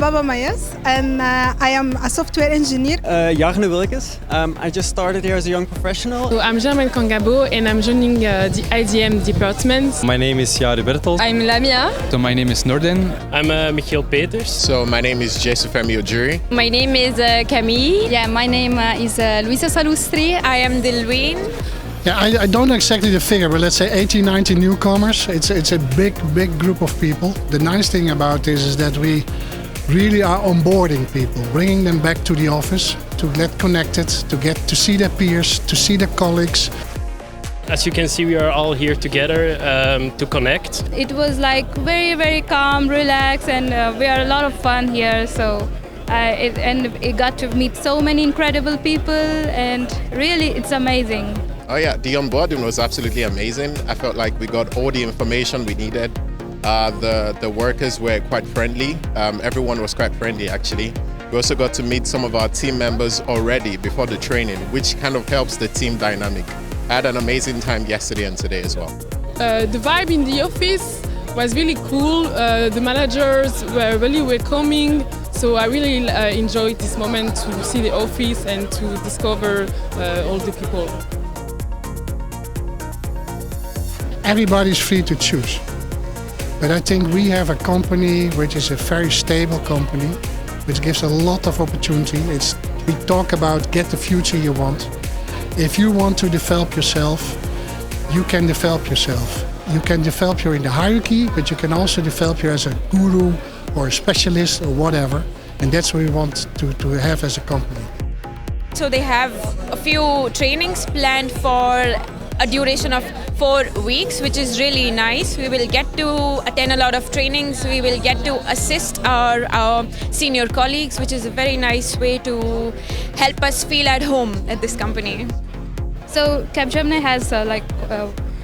Baba Mayas, and I am a software engineer. Jarne Wilkes. I just started here as a young professional. So I'm Germaine Kangabo and I'm joining the IDM department. My name is Jari Bertels. I'm Lamia. So my name is Norden. I'm Michiel Peters. So my name is Jason Femi Ojuri. My name is Camille. Yeah, my name is Luisa Salustri. I am Dilween. Yeah, I don't know exactly the figure, but let's say 80, 90 newcomers. It's a big group of people. The nice thing about this is that we really are onboarding people, bringing them back to the office, to get connected, to get to see their peers, to see their colleagues. As you can see, we are all here together to connect. It was like very calm, relaxed, and we are a lot of fun here. So it got to meet so many incredible people, and really it's amazing. Oh yeah, the onboarding was absolutely amazing. I felt like we got all the information we needed. The workers were quite friendly. Everyone was quite friendly actually. We also got to meet some of our team members already before the training, which kind of helps the team dynamic. I had an amazing time yesterday and today as well. The vibe in the office was really cool. The managers were really welcoming. So I really enjoyed this moment to see the office and to discover all the people. Everybody's free to choose. But I think we have a company which is a very stable company, which gives a lot of opportunity. We talk about get the future you want. If you want to develop yourself, you can develop yourself. You can develop you in the hierarchy, but you can also develop you as a guru or a specialist or whatever. And that's what we want to have as a company. So they have a few trainings planned for a duration of 4 weeks, which is really nice. We will get to attend a lot of trainings. We will get to assist our senior colleagues, which is a very nice way to help us feel at home at this company. So Capgemini has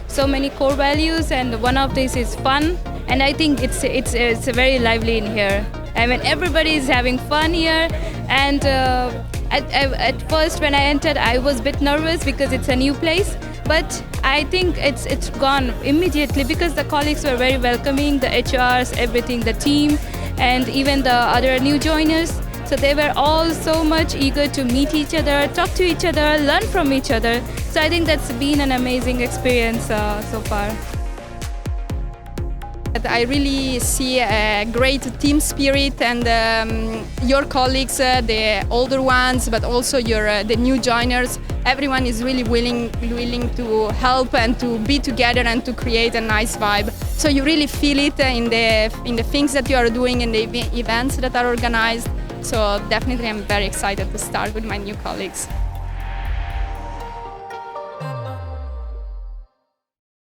so many core values, and one of these is fun. And I think it's very lively in here. I mean, everybody is having fun here. And at first, when I entered, I was a bit nervous because it's a new place. But I think it's gone immediately because the colleagues were very welcoming, the HRs, everything, the team, and even the other new joiners. So they were all so much eager to meet each other, talk to each other, learn from each other. So I think that's been an amazing experience so far. I really see a great team spirit, and your colleagues, the older ones, but also the new joiners. Everyone is really willing to help and to be together and to create a nice vibe. So you really feel it in the things that you are doing, in the events that are organized. So definitely, I'm very excited to start with my new colleagues.